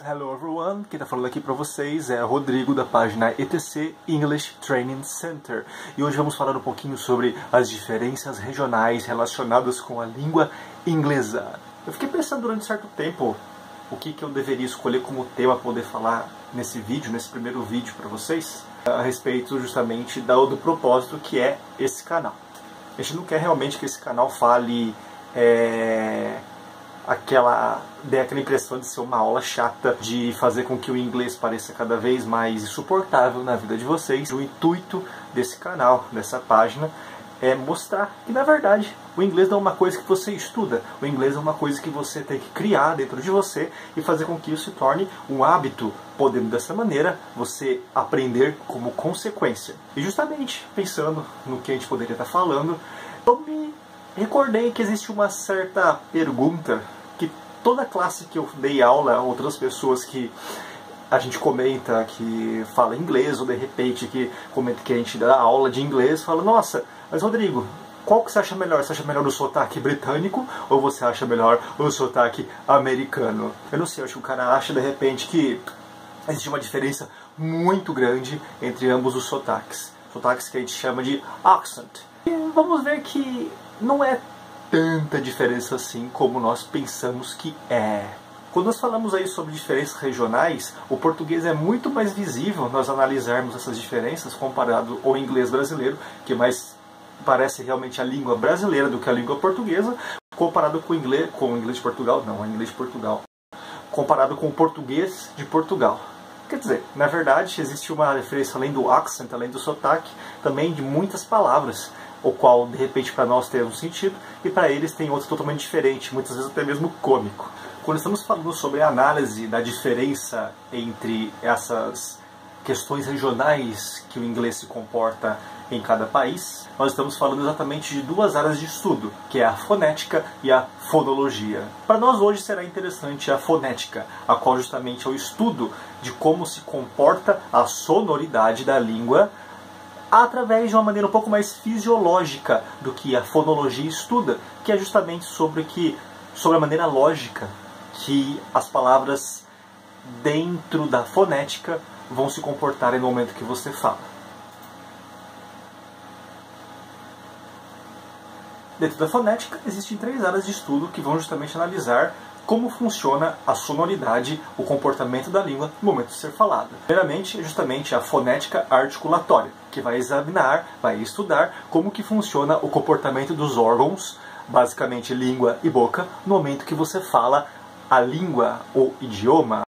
Hello everyone, quem está falando aqui para vocês é Rodrigo da página ETC English Training Center e hoje vamos falar um pouquinho sobre as diferenças regionais relacionadas com a língua inglesa. Eu fiquei pensando durante certo tempo o que eu deveria escolher como tema para poder falar nesse vídeo, nesse primeiro vídeo para vocês, a respeito justamente do propósito que é esse canal. A gente não quer realmente que esse canal fale aquela impressão de ser uma aula chata, de fazer com que o inglês pareça cada vez mais insuportável na vida de vocês. O intuito desse canal, dessa página, é mostrar que, na verdade, o inglês não é uma coisa que você estuda. O inglês é uma coisa que você tem que criar dentro de você e fazer com que isso se torne um hábito, podendo dessa maneira você aprender como consequência. E justamente pensando no que a gente poderia estar falando, eu me recordei que existe uma certa pergunta que toda classe que eu dei aula, outras pessoas que a gente comenta que fala inglês, ou de repente que comenta que a gente dá aula de inglês, fala: nossa, mas Rodrigo, qual que você acha melhor? Você acha melhor o sotaque britânico ou você acha melhor o sotaque americano? Eu não sei, eu acho que o cara acha de repente que existe uma diferença muito grande entre ambos os sotaques. Sotaques que a gente chama de accent. E vamos ver que não é tanta diferença assim como nós pensamos que é. Quando nós falamos aí sobre diferenças regionais, o português é muito mais visível nós analisarmos essas diferenças comparado ao inglês brasileiro, que mais parece realmente a língua brasileira do que a língua portuguesa, comparado com o inglês de Portugal, não, o inglês de Portugal, comparado com o português de Portugal. Quer dizer, na verdade, existe uma diferença além do accent, além do sotaque, também de muitas palavras, o qual, de repente, para nós tem um sentido, e para eles tem outro totalmente diferente, muitas vezes até mesmo cômico. Quando estamos falando sobre a análise da diferença entre essas questões regionais que o inglês se comporta em cada país, nós estamos falando exatamente de duas áreas de estudo, que é a fonética e a fonologia. Para nós hoje será interessante a fonética, a qual justamente é o estudo de como se comporta a sonoridade da língua através de uma maneira um pouco mais fisiológica do que a fonologia estuda, que é justamente sobre a maneira lógica que as palavras dentro da fonética vão se comportar no momento que você fala. Dentro da fonética existem três áreas de estudo que vão justamente analisar como funciona a sonoridade, o comportamento da língua no momento de ser falada. Primeiramente, justamente a fonética articulatória, que vai examinar, vai estudar como que funciona o comportamento dos órgãos, basicamente língua e boca, no momento que você fala a língua ou idioma.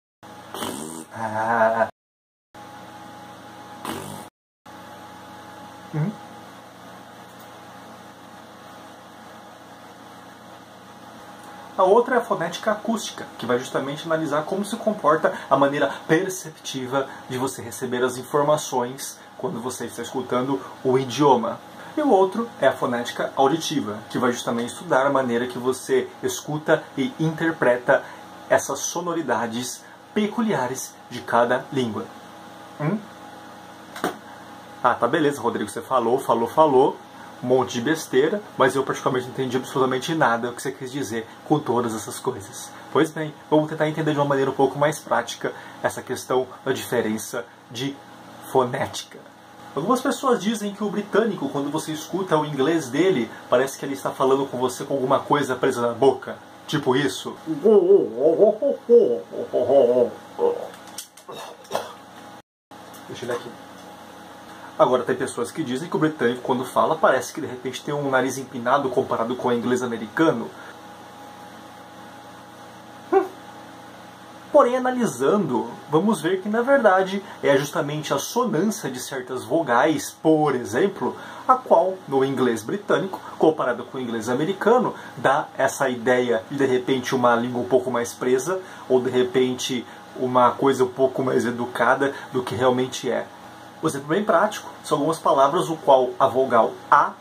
A outra é a fonética acústica, que vai justamente analisar como se comporta a maneira perceptiva de você receber as informações quando você está escutando o idioma. E o outro é a fonética auditiva, que vai justamente estudar a maneira que você escuta e interpreta essas sonoridades peculiares de cada língua. Ah, tá, beleza, Rodrigo, você falou um monte de besteira, mas eu praticamente não entendi absolutamente nada o que você quis dizer com todas essas coisas. Pois bem, vamos tentar entender de uma maneira um pouco mais prática essa questão da diferença de fonética. Algumas pessoas dizem que o britânico, quando você escuta o inglês dele, parece que ele está falando com você com alguma coisa presa na boca. Tipo isso. Deixa ele aqui. Agora, tem pessoas que dizem que o britânico, quando fala, parece que de repente tem um nariz empinado comparado com o inglês americano. Porém, analisando, vamos ver que, na verdade, é justamente a sonância de certas vogais, por exemplo, a qual, no inglês britânico, comparado com o inglês americano, dá essa ideia de repente, uma língua um pouco mais presa, ou, de repente, uma coisa um pouco mais educada do que realmente é. Um exemplo bem prático são algumas palavras o qual a vogal A,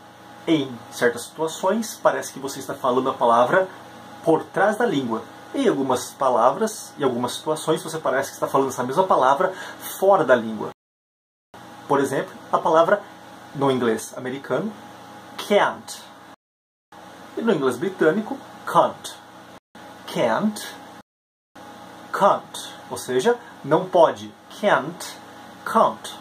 em certas situações, parece que você está falando a palavra por trás da língua. Em algumas palavras, em algumas situações, você parece que está falando essa mesma palavra fora da língua. Por exemplo, a palavra, no inglês americano, can't. E no inglês britânico, can't. Can't, can't. Ou seja, não pode. Can't, can't.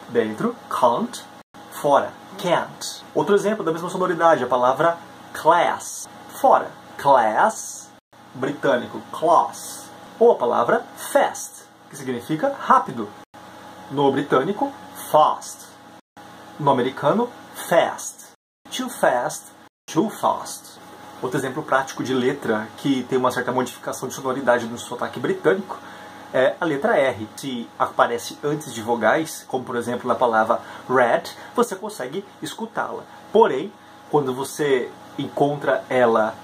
Dentro, can't. Fora, can't. Outro exemplo da mesma sonoridade, a palavra class. Fora, class. Britânico, class. Ou a palavra fast, que significa rápido. No britânico, fast. No americano, fast. Too fast, too fast. Outro exemplo prático de letra que tem uma certa modificação de sonoridade no sotaque britânico é a letra R. Se aparece antes de vogais, como por exemplo na palavra red, você consegue escutá-la. Porém, quando você encontra ela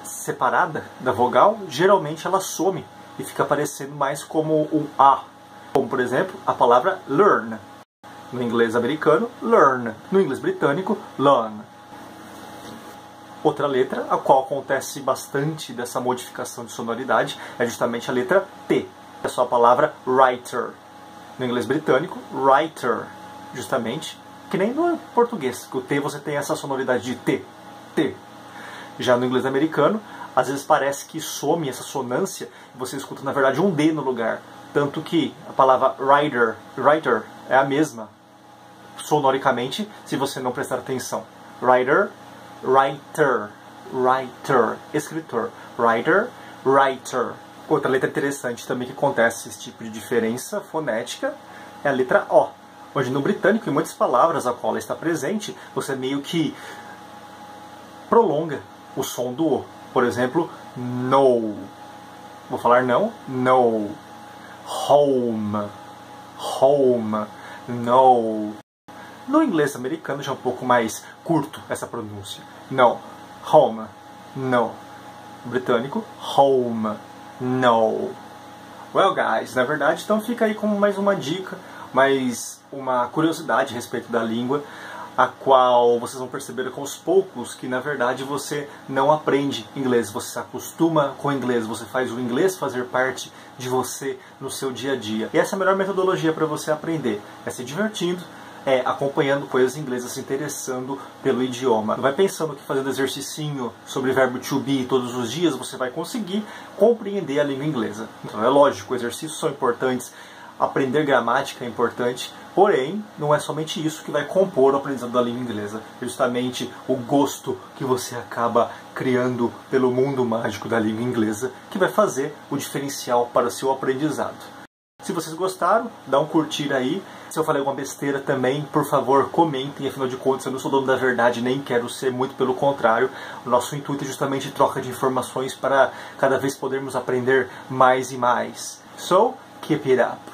separada da vogal, geralmente ela some e fica parecendo mais como um A. Como por exemplo a palavra learn. No inglês americano, learn. No inglês britânico, learn. Outra letra, a qual acontece bastante dessa modificação de sonoridade, é justamente a letra T. É só a palavra writer. No inglês britânico, writer. Justamente, que nem no português, que o T você tem essa sonoridade de T. T. Já no inglês americano, às vezes parece que some essa sonância e você escuta, na verdade, um D no lugar. Tanto que a palavra writer é a mesma, sonoricamente, se você não prestar atenção. Writer, writer, writer, escritor. Writer, writer. Outra letra interessante também que acontece esse tipo de diferença fonética é a letra O. Onde no britânico, em muitas palavras a qual ela está presente, você meio que prolonga o som do O. Por exemplo, no. Vou falar não? No. Home. Home. No. No inglês americano já é um pouco mais curto essa pronúncia. No. Home. No. Britânico, home. No. Well, guys, na verdade, então fica aí com mais uma dica, mais uma curiosidade a respeito da língua, a qual vocês vão perceber com os poucos que, na verdade, você não aprende inglês, você se acostuma com o inglês, você faz o inglês fazer parte de você no seu dia a dia. E essa é a melhor metodologia para você aprender, é se divertindo, acompanhando coisas inglesas, se interessando pelo idioma. Não vai pensando que fazendo exercicinho sobre o verbo to be todos os dias você vai conseguir compreender a língua inglesa. Então é lógico, exercícios são importantes, aprender gramática é importante, porém não é somente isso que vai compor o aprendizado da língua inglesa. É justamente o gosto que você acaba criando pelo mundo mágico da língua inglesa que vai fazer o diferencial para o seu aprendizado. Se vocês gostaram, dá um curtir aí. Se eu falei alguma besteira também, por favor, comentem. Afinal de contas, eu não sou dono da verdade, nem quero ser, muito pelo contrário. O nosso intuito é justamente troca de informações para cada vez podermos aprender mais e mais. So, keep it up.